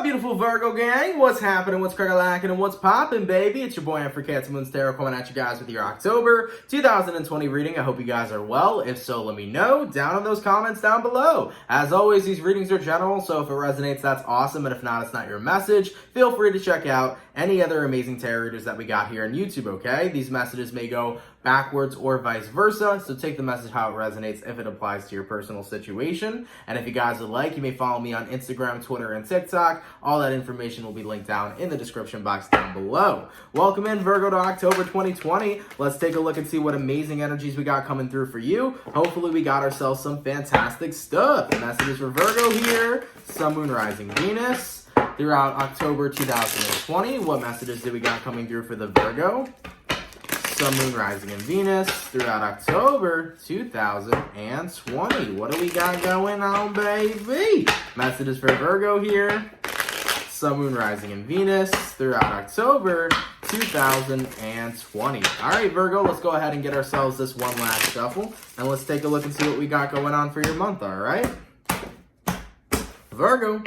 beautiful Virgo gang? What's happening? What's crack-a-lackin' and what's poppin', baby? It's your boy, I'm for CancerMoonsTarot, coming at you guys with your October 2020 reading. I hope you guys are well. If so, let me know down in those comments down below. As always, these readings are general, so if it resonates, that's awesome. And if not, it's not your message. Feel free to check out any other amazing tarot readers that we got here on YouTube, okay? These messages may go backwards or vice versa, so take the message how it resonates if it applies to your personal situation. And if you guys would like, you may follow me on Instagram, Twitter, and TikTok. All that information will be linked down in the description box down below. Welcome in, Virgo, to October 2020. Let's take a look and see what amazing energies we got coming through for you. Hopefully we got ourselves some fantastic stuff. Messages for Virgo here. Sun, Moon, Rising, Venus throughout October 2020. What messages do we got coming through for the Virgo? Sun, Moon, Rising, and Venus throughout October 2020. What do we got going on, baby? Messages for Virgo here. Sun, Moon, Rising, and Venus throughout October 2020. All right, Virgo, let's go ahead and get ourselves this one last shuffle, and let's take a look and see what we got going on for your month, all right? Virgo,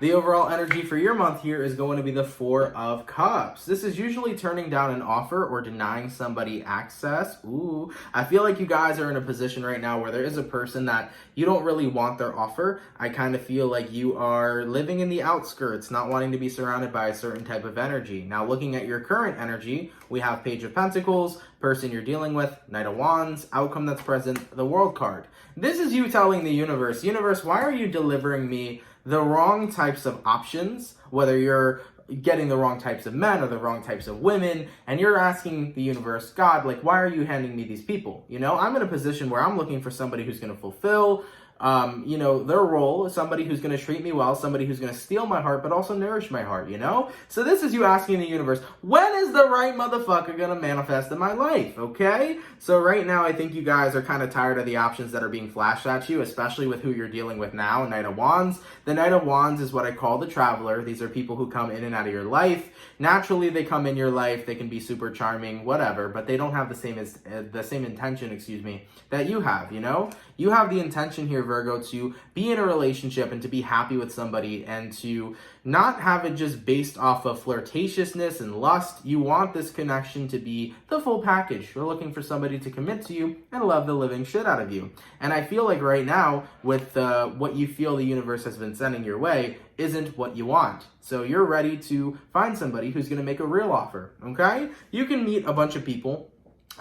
the overall energy for your month here is going to be the Four of Cups. This is usually turning down an offer or denying somebody access. Ooh, I feel like you guys are in a position right now where there is a person that you don't really want their offer. I kind of feel like you are living in the outskirts, not wanting to be surrounded by a certain type of energy. Now, looking at your current energy, we have Page of Pentacles, person you're dealing with, Knight of Wands, outcome that's present, the World card. This is you telling the universe, why are you delivering me the wrong types of options, whether you're getting the wrong types of men or the wrong types of women, and you're asking the universe, God, like, why are you handing me these people? You know, I'm in a position where I'm looking for somebody who's going to fulfill their role, somebody who's going to treat me well, somebody who's going to steal my heart, but also nourish my heart, you know? So this is you asking the universe, when is the right motherfucker going to manifest in my life, okay? So right now, I think you guys are kind of tired of the options that are being flashed at you, especially with who you're dealing with now, Knight of Wands. The Knight of Wands is what I call the traveler. These are people who come in and out of your life. Naturally, they come in your life. They can be super charming, whatever, but they don't have the same intention, that you have, you know? You have the intention here, Virgo, to be in a relationship and to be happy with somebody and to not have it just based off of flirtatiousness and lust. You want this connection to be the full package. You're looking for somebody to commit to you and love the living shit out of you. And I feel like right now, with what you feel the universe has been sending your way, isn't what you want. So you're ready to find somebody who's going to make a real offer, okay? You can meet a bunch of people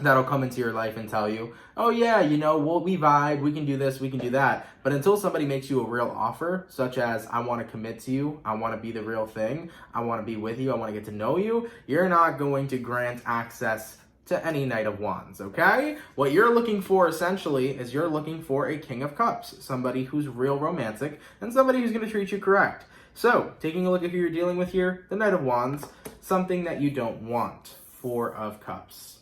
that'll come into your life and tell you, oh yeah, we vibe, we can do this, we can do that. But until somebody makes you a real offer, such as, I want to commit to you, I want to be the real thing, I want to be with you, I want to get to know you, you're not going to grant access to any Knight of Wands, okay? What you're looking for, essentially, is you're looking for a King of Cups, somebody who's real romantic, and somebody who's going to treat you correct. So, taking a look at who you're dealing with here, the Knight of Wands, something that you don't want, Four of Cups.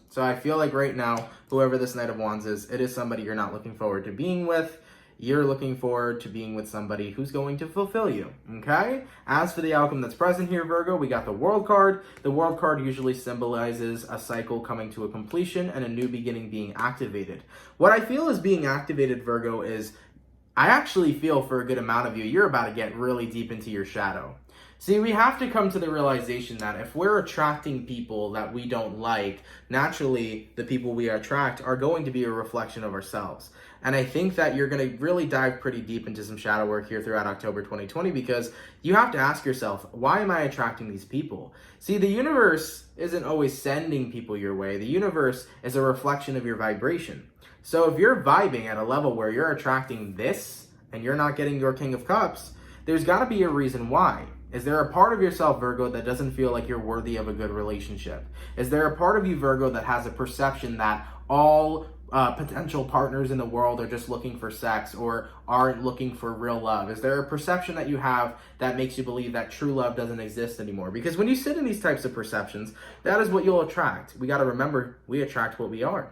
So I feel like right now, whoever this Knight of Wands is, it is somebody you're not looking forward to being with. You're looking forward to being with somebody who's going to fulfill you, okay? As for the outcome that's present here, Virgo, we got the World card. The World card usually symbolizes a cycle coming to a completion and a new beginning being activated. What I feel is being activated, Virgo, is I actually feel for a good amount of you, you're about to get really deep into your shadow. See, we have to come to the realization that if we're attracting people that we don't like, naturally, the people we attract are going to be a reflection of ourselves. And I think that you're going to really dive pretty deep into some shadow work here throughout October 2020, because you have to ask yourself, why am I attracting these people? See, the universe isn't always sending people your way. The universe is a reflection of your vibration. So if you're vibing at a level where you're attracting this and you're not getting your King of Cups, there's got to be a reason why. Is there a part of yourself, Virgo, that doesn't feel like you're worthy of a good relationship? Is there a part of you, Virgo, that has a perception that all potential partners in the world are just looking for sex or aren't looking for real love? Is there a perception that you have that makes you believe that true love doesn't exist anymore? Because when you sit in these types of perceptions, that is what you'll attract. We got to remember, we attract what we are.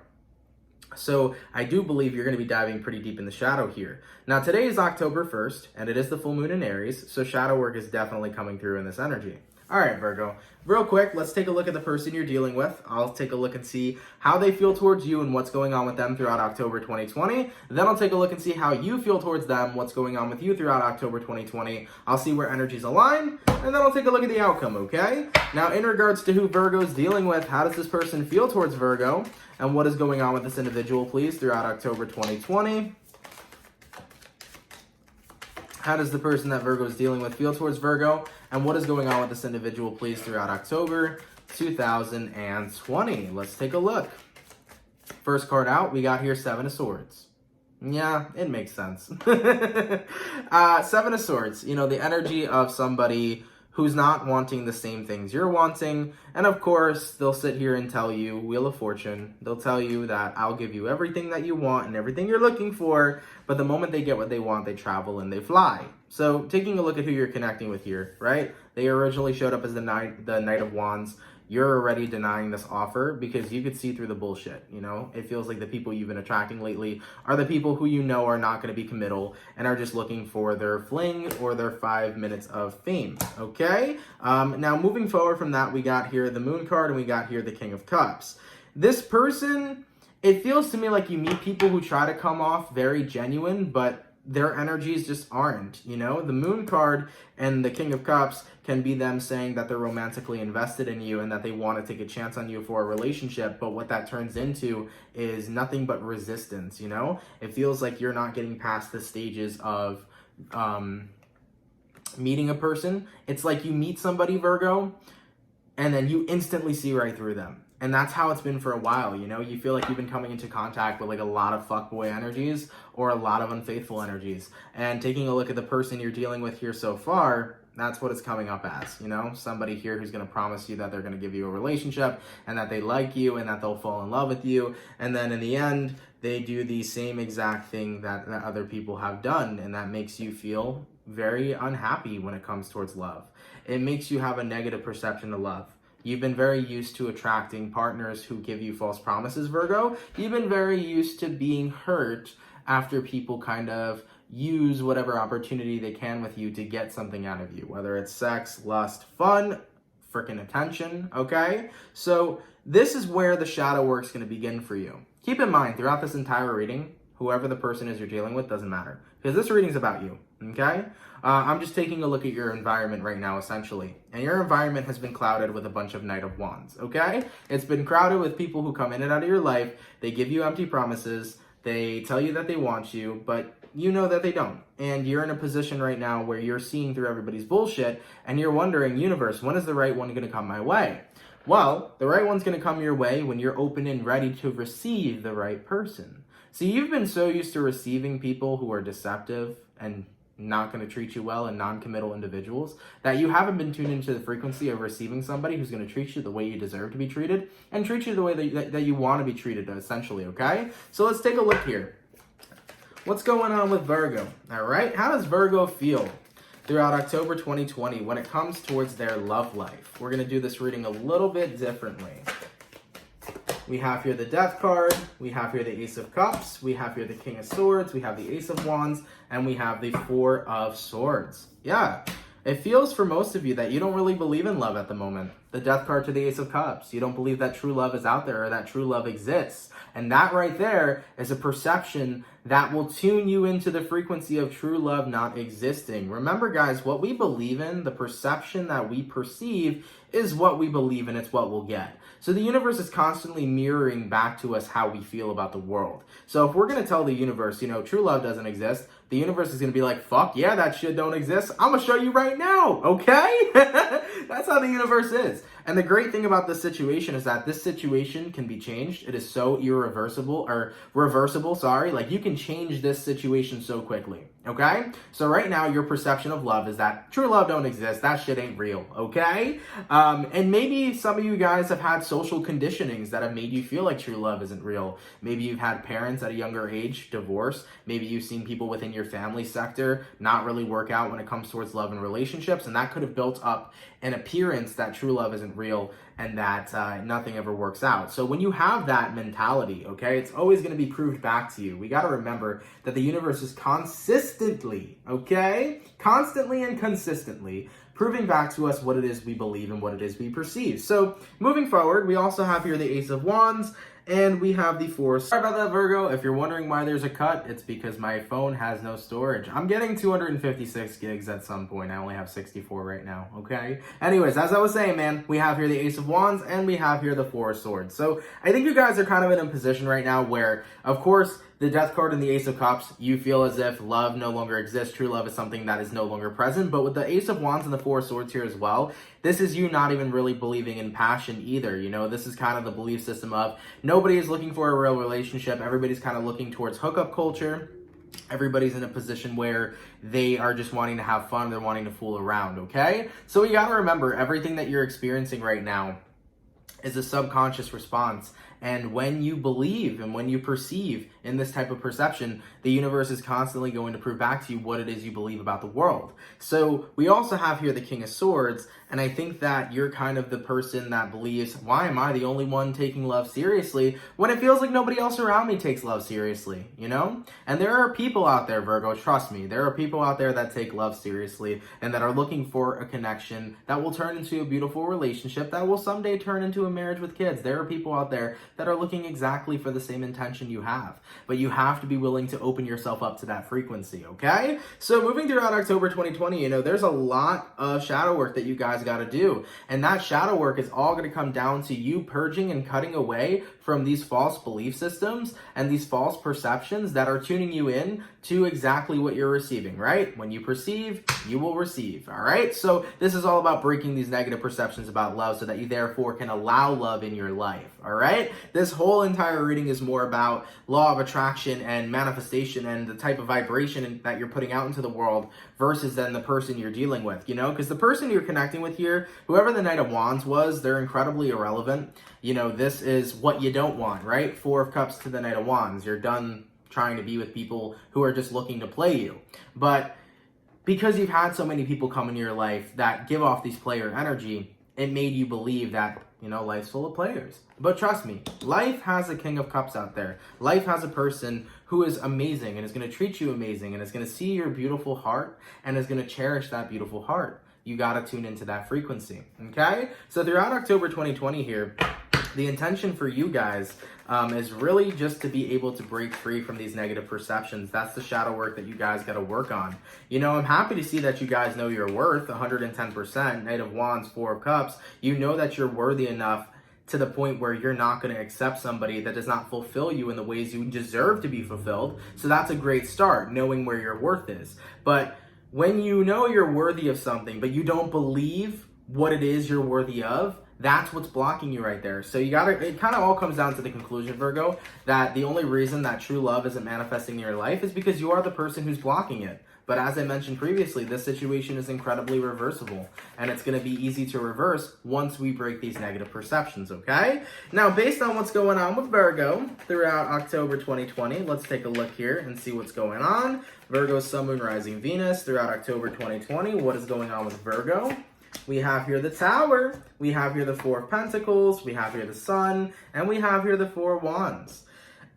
So I do believe you're going to be diving pretty deep in the shadow here. Now, today is October 1st, and it is the full moon in Aries, so shadow work is definitely coming through in this energy. All right, Virgo. Real quick, let's take a look at the person you're dealing with. I'll take a look and see how they feel towards you and what's going on with them throughout October 2020. Then I'll take a look and see how you feel towards them, what's going on with you throughout October 2020. I'll see where energies align, and then I'll take a look at the outcome, okay? Now, in regards to who Virgo's dealing with, how does this person feel towards Virgo, and what is going on with this individual, please, throughout October 2020? How does the person that Virgo is dealing with feel towards Virgo? And what is going on with this individual, please, throughout October 2020? Let's take a look. First card out, we got here Seven of Swords. Yeah, it makes sense. Seven of Swords, you know, the energy of somebody who's not wanting the same things you're wanting. And of course, they'll sit here and tell you, Wheel of Fortune, they'll tell you that I'll give you everything that you want and everything you're looking for, but the moment they get what they want, they travel and they fly. So taking a look at who you're connecting with here, right? They originally showed up as the Knight of Wands. You're already denying this offer because you could see through the bullshit, you know? It feels like the people you've been attracting lately are the people who you know are not going to be committal and are just looking for their fling or their 5 minutes of fame, okay? Now, moving forward from that, we got here the Moon card and we got here the King of Cups. This person, it feels to me like you meet people who try to come off very genuine, but their energies just aren't, you know? The Moon card and the King of Cups can be them saying that they're romantically invested in you and that they want to take a chance on you for a relationship, but what that turns into is nothing but resistance, you know? It feels like you're not getting past the stages of meeting a person. It's like you meet somebody, Virgo, and then you instantly see right through them. And that's how it's been for a while, you know? You feel like you've been coming into contact with like a lot of fuckboy energies or a lot of unfaithful energies. And taking a look at the person you're dealing with here so far, that's what it's coming up as, you know? Somebody here who's going to promise you that they're going to give you a relationship and that they like you and that they'll fall in love with you. And then in the end, they do the same exact thing that other people have done. And that makes you feel very unhappy when it comes towards love. It makes you have a negative perception of love. You've been very used to attracting partners who give you false promises, Virgo. You've been very used to being hurt after people kind of use whatever opportunity they can with you to get something out of you, whether it's sex, lust, fun, freaking attention, okay? So this is where the shadow work's going to begin for you. Keep in mind, throughout this entire reading, whoever the person is you're dealing with doesn't matter, because this reading's about you, okay? I'm just taking a look at your environment right now, essentially. And your environment has been clouded with a bunch of Knight of Wands, okay? It's been crowded with people who come in and out of your life. They give you empty promises. They tell you that they want you, but you know that they don't. And you're in a position right now where you're seeing through everybody's bullshit, and you're wondering, universe, when is the right one going to come my way? Well, the right one's going to come your way when you're open and ready to receive the right person. See, you've been so used to receiving people who are deceptive and not going to treat you well and non-committal individuals that you haven't been tuned into the frequency of receiving somebody who's going to treat you the way you deserve to be treated and treat you the way that you want to be treated, essentially, okay? So let's take a look here. What's going on with Virgo? All right, how does Virgo feel throughout October 2020 when it comes towards their love life? We're going to do this reading a little bit differently. We have here the Death card, we have here the Ace of Cups, we have here the King of Swords, we have the Ace of Wands, and we have the Four of Swords. Yeah, it feels for most of you that you don't really believe in love at the moment. The Death card to the Ace of Cups. You don't believe that true love is out there or that true love exists. And that right there is a perception that will tune you into the frequency of true love not existing. Remember, guys, what we believe in, the perception that we perceive, is what we believe in. It's what we'll get. So the universe is constantly mirroring back to us how we feel about the world. So if we're going to tell the universe, you know, true love doesn't exist, the universe is going to be like, fuck yeah, that shit don't exist. I'm going to show you right now, okay? That's how the universe is. And the great thing about this situation is that this situation can be changed. It is so reversible, sorry. Like, you can change this situation so quickly, okay? So right now, your perception of love is that true love don't exist. That shit ain't real, okay? And maybe some of you guys have had social conditionings that have made you feel like true love isn't real. Maybe you've had parents at a younger age divorce. Maybe you've seen people within your family sector not really work out when it comes towards love and relationships, and that could have built up an appearance that true love isn't real and that nothing ever works out. So when you have that mentality, okay, it's always going to be proved back to you. We got to remember that the universe is consistently consistently, okay? Constantly and consistently, proving back to us what it is we believe and what it is we perceive. So moving forward, we also have here the Ace of Wands, and we have the Four. Sorry about that, Virgo. If you're wondering why there's a cut, it's because my phone has no storage. I'm getting 256 gigs at some point. I only have 64 right now, okay? Anyways, as I was saying, man, we have here the Ace of Wands, and we have here the Four of Swords. So I think you guys are kind of in a position right now where, of course, the Death card and the Ace of Cups, you feel as if love no longer exists. True love is something that is no longer present. But with the Ace of Wands and the Four of Swords here as well, this is you not even really believing in passion either. You know, this is kind of the belief system of nobody is looking for a real relationship. Everybody's kind of looking towards hookup culture. Everybody's in a position where they are just wanting to have fun. They're wanting to fool around, okay? So you got to remember, everything that you're experiencing right now is a subconscious response. And when you believe and when you perceive in this type of perception, the universe is constantly going to prove back to you what it is you believe about the world. So we also have here the King of Swords, and I think that you're kind of the person that believes, why am I the only one taking love seriously when it feels like nobody else around me takes love seriously, you know? And there are people out there, Virgo, trust me, there are people out there that take love seriously and that are looking for a connection that will turn into a beautiful relationship that will someday turn into a marriage with kids. There are people out there that are looking exactly for the same intention you have, but you have to be willing to open yourself up to that frequency, okay? So moving throughout October 2020, you know, there's a lot of shadow work that you guys got to do, and that shadow work is all going to come down to you purging and cutting away from these false belief systems and these false perceptions that are tuning you in to exactly what you're receiving, right? When you perceive, you will receive, all right? So this is all about breaking these negative perceptions about love so that you therefore can allow love in your life, all right? This whole entire reading is more about law of attraction and manifestation and the type of vibration that you're putting out into the world versus then the person you're dealing with, you know? Because the person you're connecting with here, whoever the Knight of Wands was, they're incredibly irrelevant. You know, this is what you don't want, right? Four of Cups to the Knight of Wands. You're done trying to be with people who are just looking to play you. But because you've had so many people come into your life that give off these player energy, it made you believe that, you know, life's full of players. But trust me, life has a King of Cups out there. Life has a person who is amazing and is going to treat you amazing and is going to see your beautiful heart and is going to cherish that beautiful heart. You got to tune into that frequency, okay? So throughout October 2020 here, the intention for you guys is really just to be able to break free from these negative perceptions. That's the shadow work that you guys got to work on. You know, I'm happy to see that you guys know your worth 110%. Knight of Wands, Four of Cups. You know that you're worthy enough to the point where you're not going to accept somebody that does not fulfill you in the ways you deserve to be fulfilled. So that's a great start, knowing where your worth is. But when you know you're worthy of something, but you don't believe what it is you're worthy of, that's what's blocking you right there. So you gotta, it kind of all comes down to the conclusion, Virgo, that the only reason that true love isn't manifesting in your life is because you are the person who's blocking it. But as I mentioned previously, this situation is incredibly reversible, and it's going to be easy to reverse once we break these negative perceptions, okay? Now, based on what's going on with Virgo throughout October 2020, let's take a look here and see what's going on. Virgo, Sun, Moon, Rising, Venus throughout October 2020. What is going on with Virgo? We have here the Tower, we have here the Four of Pentacles, we have here the Sun, and we have here the Four of Wands.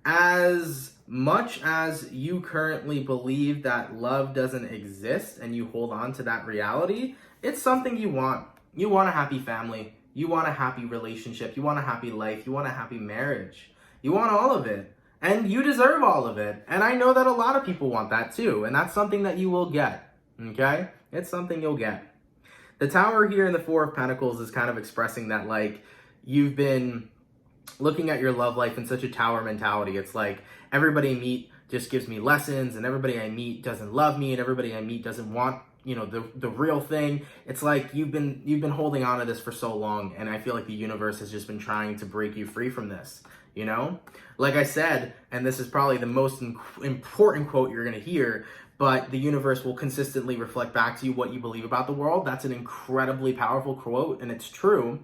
As much as you currently believe that love doesn't exist and you hold on to that reality, it's something you want. You want a happy family. You want a happy relationship. You want a happy life. You want a happy marriage. You want all of it. And you deserve all of it. And I know that a lot of people want that too. And that's something that you will get. Okay? It's something you'll get. The Tower here in the Four of Pentacles is kind of expressing that, like, you've been looking at your love life in such a tower mentality. It's like everybody I meet just gives me lessons, and everybody I meet doesn't love me, and everybody I meet doesn't want, you know, the real thing. It's like you've been holding on to this for so long, and I feel like the universe has just been trying to break you free from this, you know? Like I said, and this is probably the most important quote you're going to hear, but the universe will consistently reflect back to you what you believe about the world. That's an incredibly powerful quote, and it's true.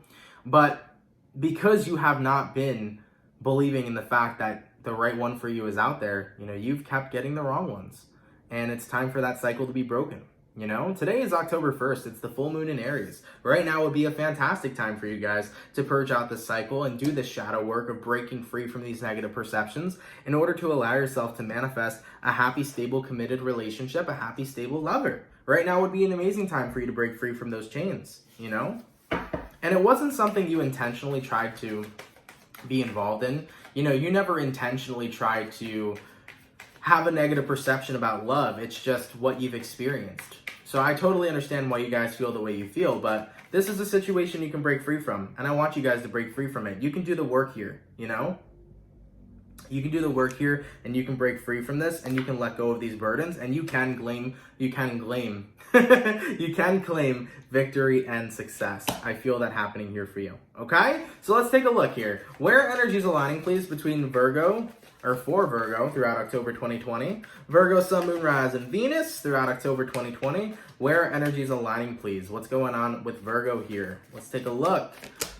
But because you have not been believing in the fact that the right one for you is out there, you know, you've kept getting the wrong ones. And it's time for that cycle to be broken. You know, today is October 1st. It's the full moon in Aries. Right now would be a fantastic time for you guys to purge out the cycle and do the shadow work of breaking free from these negative perceptions in order to allow yourself to manifest a happy, stable, committed relationship, a happy, stable lover. Right now would be an amazing time for you to break free from those chains, you know? And it wasn't something you intentionally tried to be involved in. You know, you never intentionally tried to have a negative perception about love. It's just what you've experienced. So I totally understand why you guys feel the way you feel, but this is a situation you can break free from, and I want you guys to break free from it. You can do the work here, you know? You can do the work here, and you can break free from this, and you can let go of these burdens, and you can claim victory and success. I feel that happening here for you, okay? So let's take a look here. Where energy is aligning, please, between Virgo, or for Virgo throughout October 2020. Virgo, Sun, Moon, Rise, and Venus throughout October 2020. Where energy is aligning, please. What's going on with Virgo here? Let's take a look.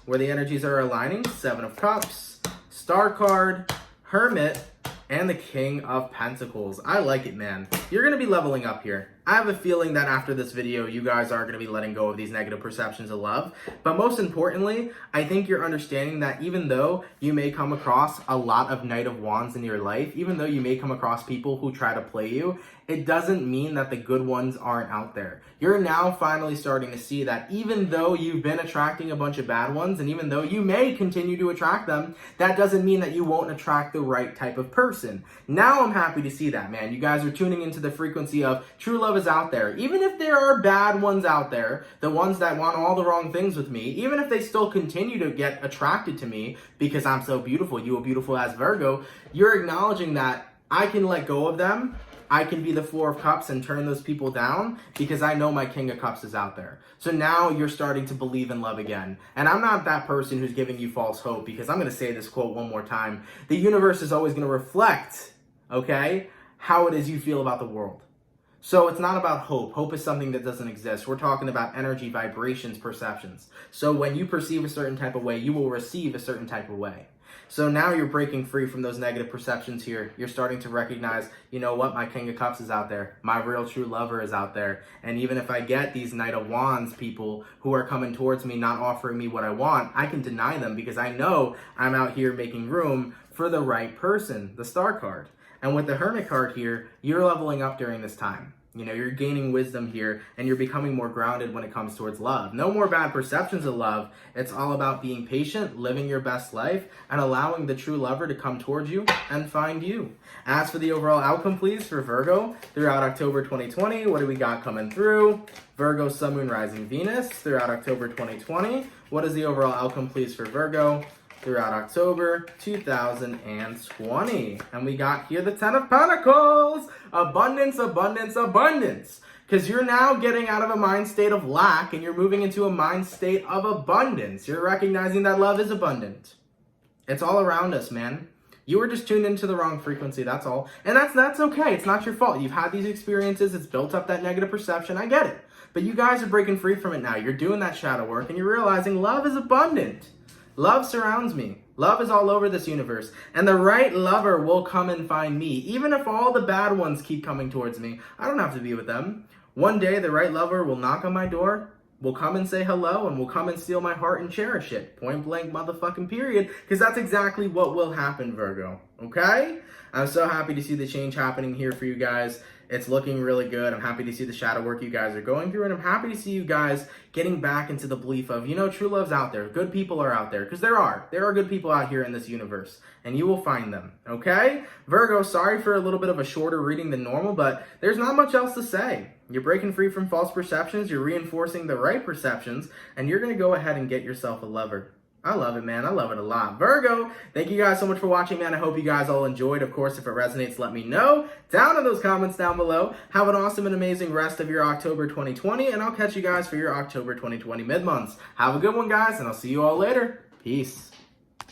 Where the energies are aligning. 7 of Cups, Star card, Hermit, and the King of Pentacles. I like it, man. You're going to be leveling up here. I have a feeling that after this video, you guys are going to be letting go of these negative perceptions of love. But most importantly, I think you're understanding that even though you may come across a lot of Knight of Wands in your life, even though you may come across people who try to play you, it doesn't mean that the good ones aren't out there. You're now finally starting to see that even though you've been attracting a bunch of bad ones, and even though you may continue to attract them, that doesn't mean that you won't attract the right type of person. Now I'm happy to see that, man. You guys are tuning into the frequency of true love is out there. Even if there are bad ones out there, the ones that want all the wrong things with me, even if they still continue to get attracted to me because I'm so beautiful, you are beautiful as Virgo, you're acknowledging that I can let go of them. I can be the 4 of Cups and turn those people down because I know my King of Cups is out there. So now you're starting to believe in love again. And I'm not that person who's giving you false hope, because I'm going to say this quote one more time. The universe is always going to reflect, okay, how it is you feel about the world. So it's not about hope. Hope is something that doesn't exist. We're talking about energy, vibrations, perceptions. So when you perceive a certain type of way, you will receive a certain type of way. So now you're breaking free from those negative perceptions here. You're starting to recognize, you know what, my King of Cups is out there. My real true lover is out there. And even if I get these Knight of Wands people who are coming towards me, not offering me what I want, I can deny them because I know I'm out here making room for the right person, the Star card. And with the Hermit card here, you're leveling up during this time. You know, you're gaining wisdom here, and you're becoming more grounded when it comes towards love. No more bad perceptions of love. It's all about being patient, living your best life, and allowing the true lover to come towards you and find you. As for the overall outcome, please, for Virgo throughout October 2020, what do we got coming through? Virgo, Sun, Moon, Rising, Venus throughout October 2020. What is the overall outcome, please, for Virgo throughout October 2020. And we got here the 10 of Pentacles. Abundance, abundance, abundance. Because you're now getting out of a mind state of lack and you're moving into a mind state of abundance. You're recognizing that love is abundant. It's all around us, man. You were just tuned into the wrong frequency, that's all. And that's okay. It's not your fault. You've had these experiences. It's built up that negative perception. I get it. But you guys are breaking free from it now. You're doing that shadow work and you're realizing love is abundant. Love surrounds me. Love is all over this universe. And the right lover will come and find me. Even if all the bad ones keep coming towards me, I don't have to be with them. One day, the right lover will knock on my door, will come and say hello, and will come and steal my heart and cherish it. Point blank motherfucking period. Because that's exactly what will happen, Virgo. Okay? I'm so happy to see the change happening here for you guys. It's looking really good. I'm happy to see the shadow work you guys are going through, and I'm happy to see you guys getting back into the belief of, you know, true love's out there. Good people are out there, because there are good people out here in this universe, and you will find them, okay? Virgo, sorry for a little bit of a shorter reading than normal, but there's not much else to say. You're breaking free from false perceptions, you're reinforcing the right perceptions, and you're going to go ahead and get yourself a lover. I love it, man. I love it a lot. Virgo, thank you guys so much for watching, man. I hope you guys all enjoyed. Of course, if it resonates, let me know down in those comments down below. Have an awesome and amazing rest of your October 2020, and I'll catch you guys for your October 2020 mid-months. Have a good one, guys, and I'll see you all later. Peace.